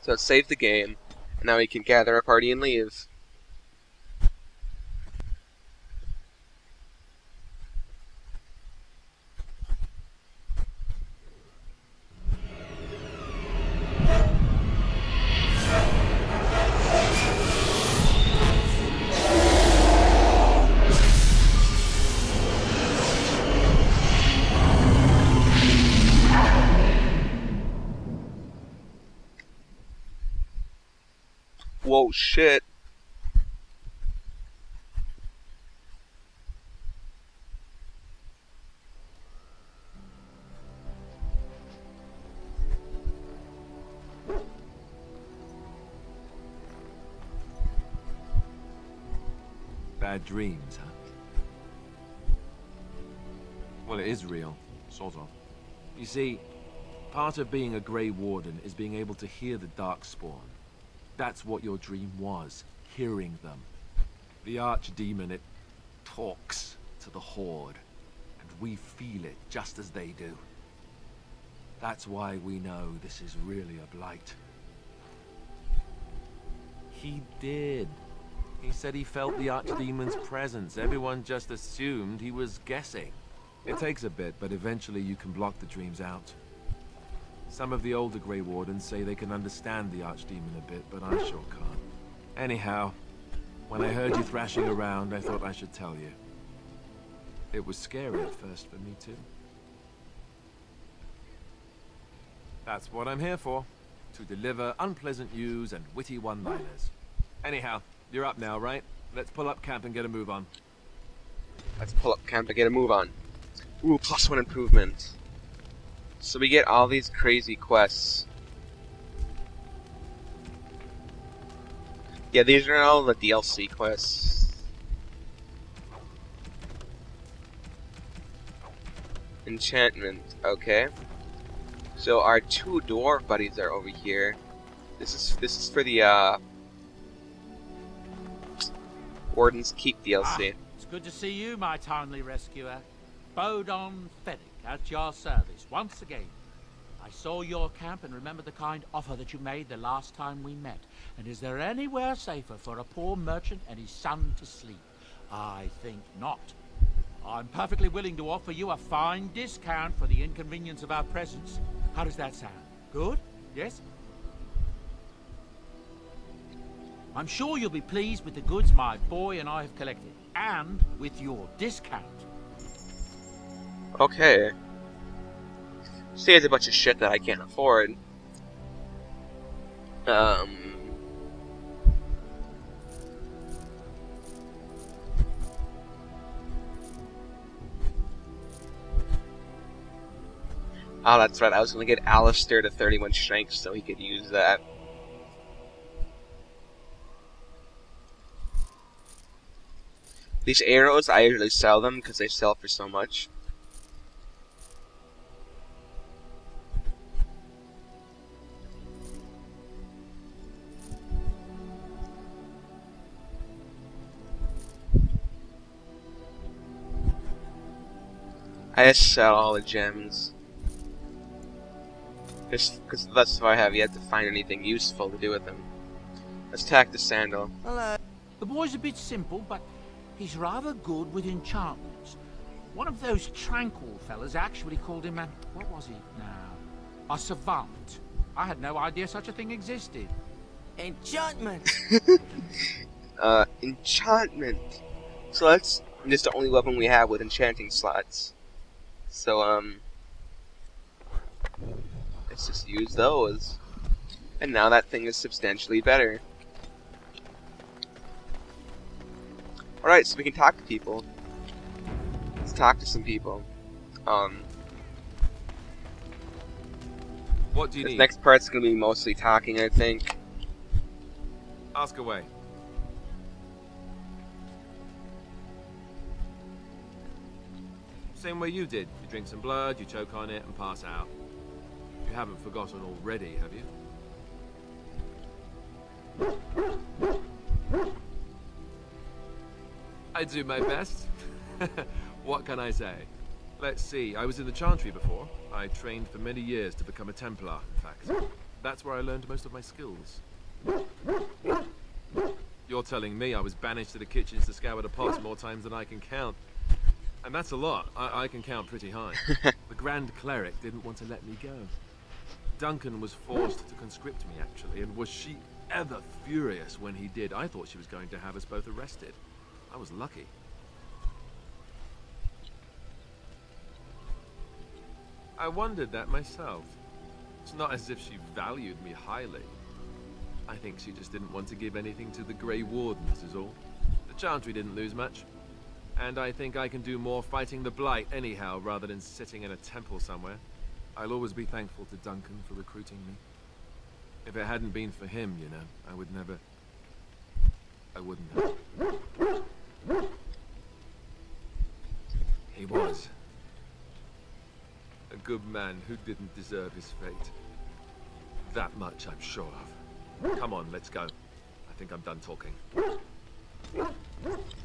So let's save the game, and now we can gather our party and leave. Whoa, shit. Bad dreams, huh? Well, it is real, sort of. You see, part of being a Grey Warden is being able to hear the Darkspawn. That's what your dream was, hearing them. The Archdemon, it talks to the Horde, and we feel it just as they do. That's why we know this is really a blight. He did. He said he felt the Archdemon's presence. Everyone just assumed he was guessing. It takes a bit, but eventually you can block the dreams out. Some of the older Grey Wardens say they can understand the Archdemon a bit, but I sure can't. Anyhow, when I heard you thrashing around, I thought I should tell you. It was scary at first for me too. That's what I'm here for, to deliver unpleasant news and witty one-liners. Anyhow, you're up now, right? Let's pull up camp and get a move on. Let's pull up camp and get a move on. Ooh, +1 improvement. So we get all these crazy quests. Yeah, these are all the DLC quests. Enchantment, okay. So our 2 dwarf buddies are over here. This is for the Warden's Keep DLC. It's good to see you, my timely rescuer. Bodon Fennick, at your service once again. I saw your camp and remember the kind offer that you made the last time we met. And is there anywhere safer for a poor merchant and his son to sleep? I think not. I'm perfectly willing to offer you a fine discount for the inconvenience of our presence. How does that sound? Good? Yes? I'm sure you'll be pleased with the goods my boy and I have collected, and with your discount. Okay. See, it's a bunch of shit that I can't afford. Oh, that's right. I was gonna get Alistair to 31 strength so he could use that. These arrows, I usually sell them because they sell for so much. I just sell all the gems. Just because that's what I have yet to find anything useful to do with them. Let's tack the sandal. Hello. The boy's a bit simple, but he's rather good with enchantments. One of those tranquil fellas actually called him a... what was he now? A savant. I had no idea such a thing existed. Enchantment! Enchantment. So that's just the only weapon we have with enchanting slots. So, let's just use those. And now that thing is substantially better. Alright, so we can talk to people. Let's talk to some people. What do you this need? next part's gonna be mostly talking, I think. Ask away. Same way you did. You drink some blood, you choke on it, and pass out. You haven't forgotten already, have you? I do my best. What can I say? Let's see, I was in the Chantry before. I trained for many years to become a Templar, in fact. That's where I learned most of my skills. You're telling me I was banished to the kitchens to scour the pots more times than I can count. And that's a lot. I can count pretty high. The Grand Cleric didn't want to let me go. Duncan was forced to conscript me, actually, and was she ever furious when he did. I thought she was going to have us both arrested. I was lucky. I wondered that myself. It's not as if she valued me highly. I think she just didn't want to give anything to the Grey Wardens is all. The Chantry didn't lose much. And I think I can do more fighting the Blight anyhow, rather than sitting in a temple somewhere. I'll always be thankful to Duncan for recruiting me. If it hadn't been for him, you know, I would never... I wouldn't have. He was a good man who didn't deserve his fate. That much I'm sure of. Come on, let's go. I think I'm done talking.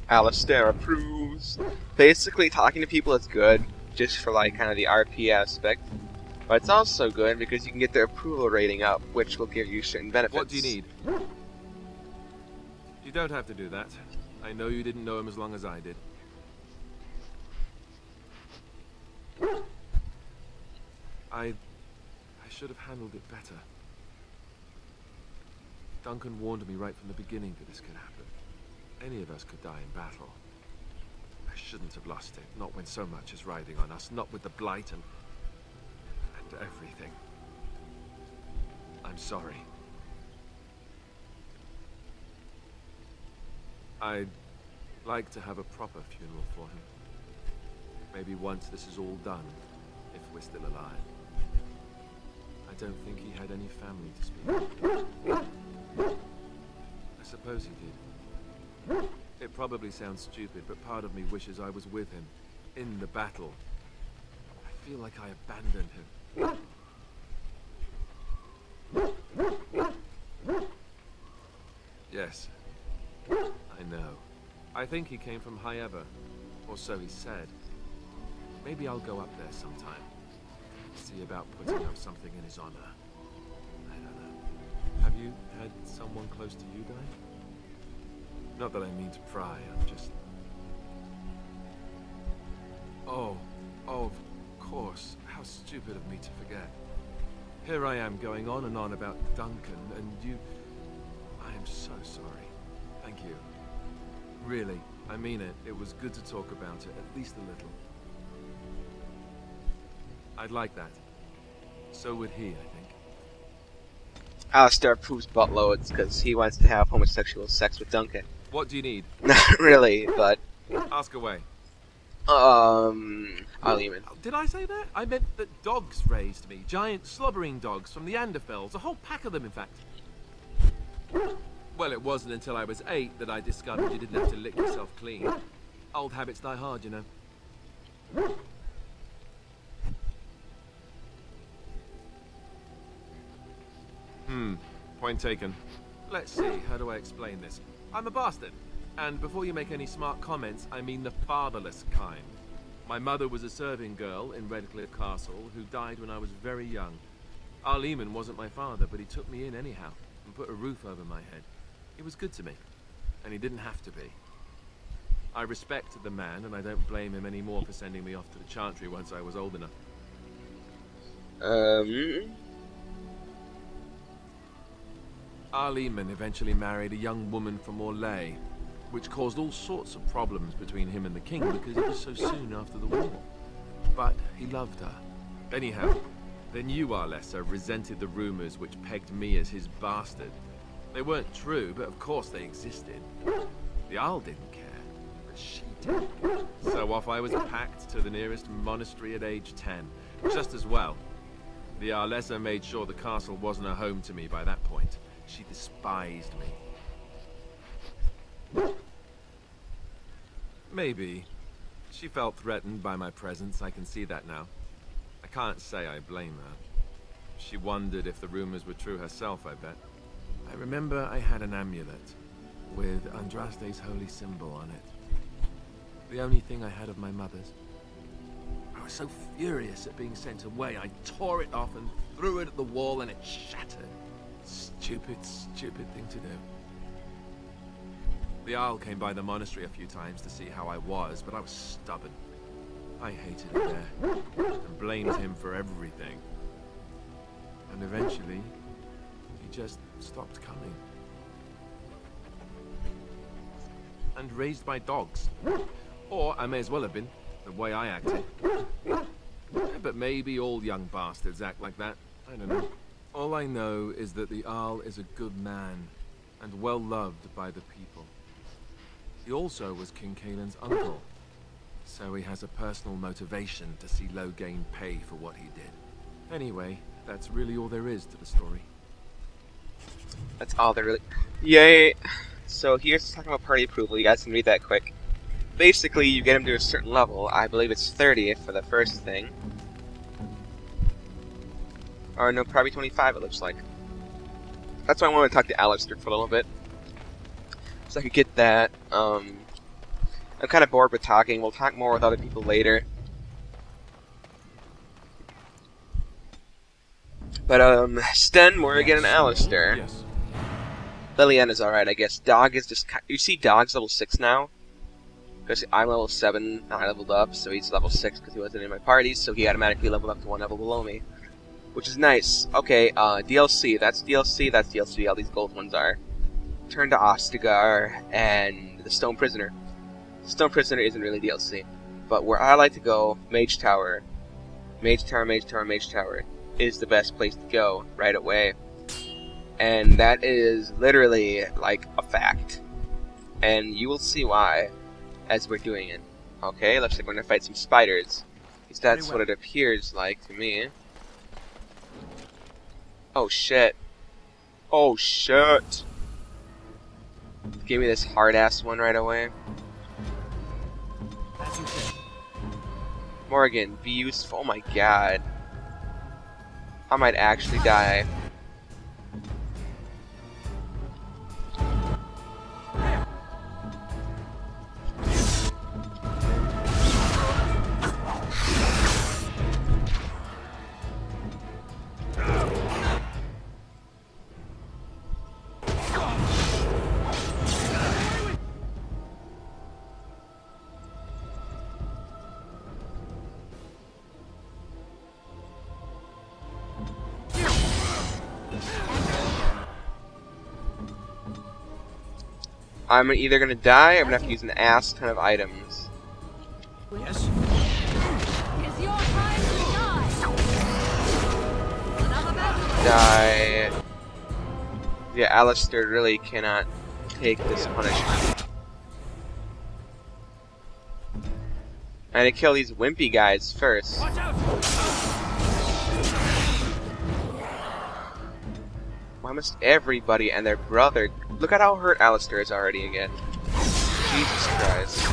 Alistair approves. Basically, talking to people is good, just for like kind of the RP aspect. But it's also good because you can get their approval rating up, which will give you certain benefits. What do you need? You don't have to do that. I know you didn't know him as long as I did. I should have handled it better. Duncan warned me right from the beginning that this could happen. Any of us could die in battle. I shouldn't have lost it, not when so much is riding on us, not with the Blight and everything. I'm sorry. I'd like to have a proper funeral for him. Maybe once this is all done, if we're still alive. I don't think he had any family to speak of. I suppose he did. It probably sounds stupid, but part of me wishes I was with him, in the battle. I feel like I abandoned him. Yes, I know. I think he came from High Ever, or so he said. Maybe I'll go up there sometime. See about putting up something in his honor. I don't know. Have you had someone close to you die? Not that I mean to pry, I'm just... Oh, of course. How stupid of me to forget. Here I am going on and on about Duncan, and you... I am so sorry. Thank you. Really, I mean it. It was good to talk about it, at least a little. I'd like that. So would he, I think. Alistair approves buttloads because he wants to have homosexual sex with Duncan. What do you need? Not really, but... Ask away. Aliman. Did I say that? I meant that dogs raised me. Giant slobbering dogs from the Anderfels. A whole pack of them, in fact. Well, it wasn't until I was 8 that I discovered you didn't have to lick yourself clean. Old habits die hard, you know. Point taken. Let's see, how do I explain this? I'm a bastard. And before you make any smart comments, I mean the fatherless kind. My mother was a serving girl in Redcliffe Castle who died when I was very young. Arleman wasn't my father, but he took me in anyhow and put a roof over my head. He was good to me, and he didn't have to be. I respect the man, and I don't blame him anymore for sending me off to the Chantry once I was old enough. Arleman eventually married a young woman from Orlais, which caused all sorts of problems between him and the king because it was so soon after the war. But he loved her. Anyhow, then you, Arlessa, resented the rumors which pegged me as his bastard. They weren't true, but of course they existed. The Arl didn't care, but she did. So off I was packed to the nearest monastery at age 10, just as well. The Arlessa made sure the castle wasn't a home to me by that point. She despised me. Maybe. She felt threatened by my presence, I can see that now. I can't say I blame her. She wondered if the rumors were true herself, I bet. I remember I had an amulet with Andraste's holy symbol on it. The only thing I had of my mother's. I was so furious at being sent away, I tore it off and threw it at the wall and it shattered. Stupid, stupid thing to do. The Arl came by the monastery a few times to see how I was, but I was stubborn. I hated it there, and blamed him for everything. And eventually, he just stopped coming. And raised my dogs. Or I may as well have been, the way I acted. But maybe all young bastards act like that. I don't know. All I know is that the Arl is a good man, and well loved by the people. He also was King Kaelin's uncle, so he has a personal motivation to see Loghain pay for what he did. Anyway, that's really all there is to the story. That's all there really... Yay! So here's talking about party approval. You guys can read that quick. Basically, you get him to a certain level. I believe it's 30 for the first thing. Or no, probably 25 it looks like. That's why I want to talk to Alistair for a little bit. So I could get that. I'm kind of bored with talking. We'll talk more with other people later. But, Sten, Morrigan, and Alistair. Yes. Liliana's alright, I guess. Dog is just... You see Dog's level 6 now? Because I'm level 7, and I leveled up, so he's level 6 because he wasn't in my party, so he automatically leveled up to 1 level below me. Which is nice. Okay, DLC. That's DLC. All these gold ones are. Turn to Ostagar and the Stone Prisoner. The Stone Prisoner isn't really DLC. But where I like to go, Mage Tower. Mage Tower is the best place to go right away. And that is literally like a fact. And you will see why as we're doing it. Okay, looks like we're gonna fight some spiders. At least that's what it appears like to me. Oh shit. Oh shit. Give me this hard ass one right away. Morgan, be useful. Oh my god. I might actually die. I'm either gonna die or I'm gonna have to use an ass ton of items. Yes? It's your time to die. Another battle. Die. Yeah, Alistair really cannot take this punishment. I need to kill these wimpy guys first. Watch out! Why must everybody and their brother... Look at how hurt Alistair is already again. Jesus Christ.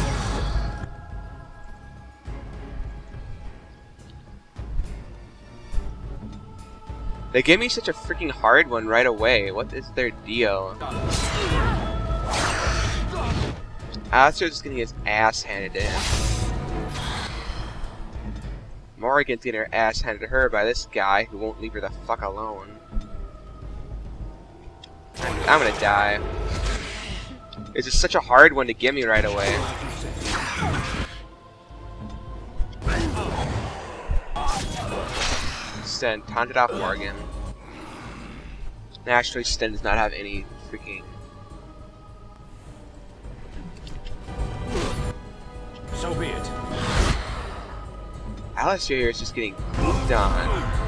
They gave me such a freaking hard one right away. What is their deal? Alistair's just getting his ass handed to him. Morrigan's getting her ass handed to her by this guy who won't leave her the fuck alone. I'm gonna die. It's just such a hard one to give me right away. Sten, taunt it off Morgan. Naturally, Sten does not have any freaking... So be it. Alistair here is just getting pooped on.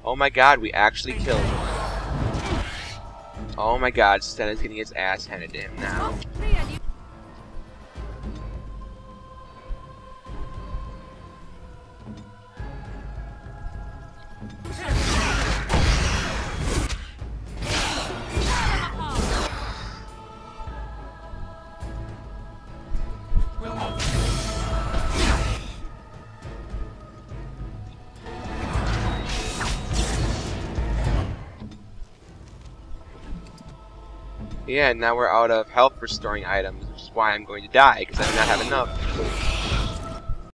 Oh my god, we actually killed him. Oh my god, Sten is getting his ass handed to him now. Yeah, now we're out of health restoring items, which is why I'm going to die, because I do not have enough.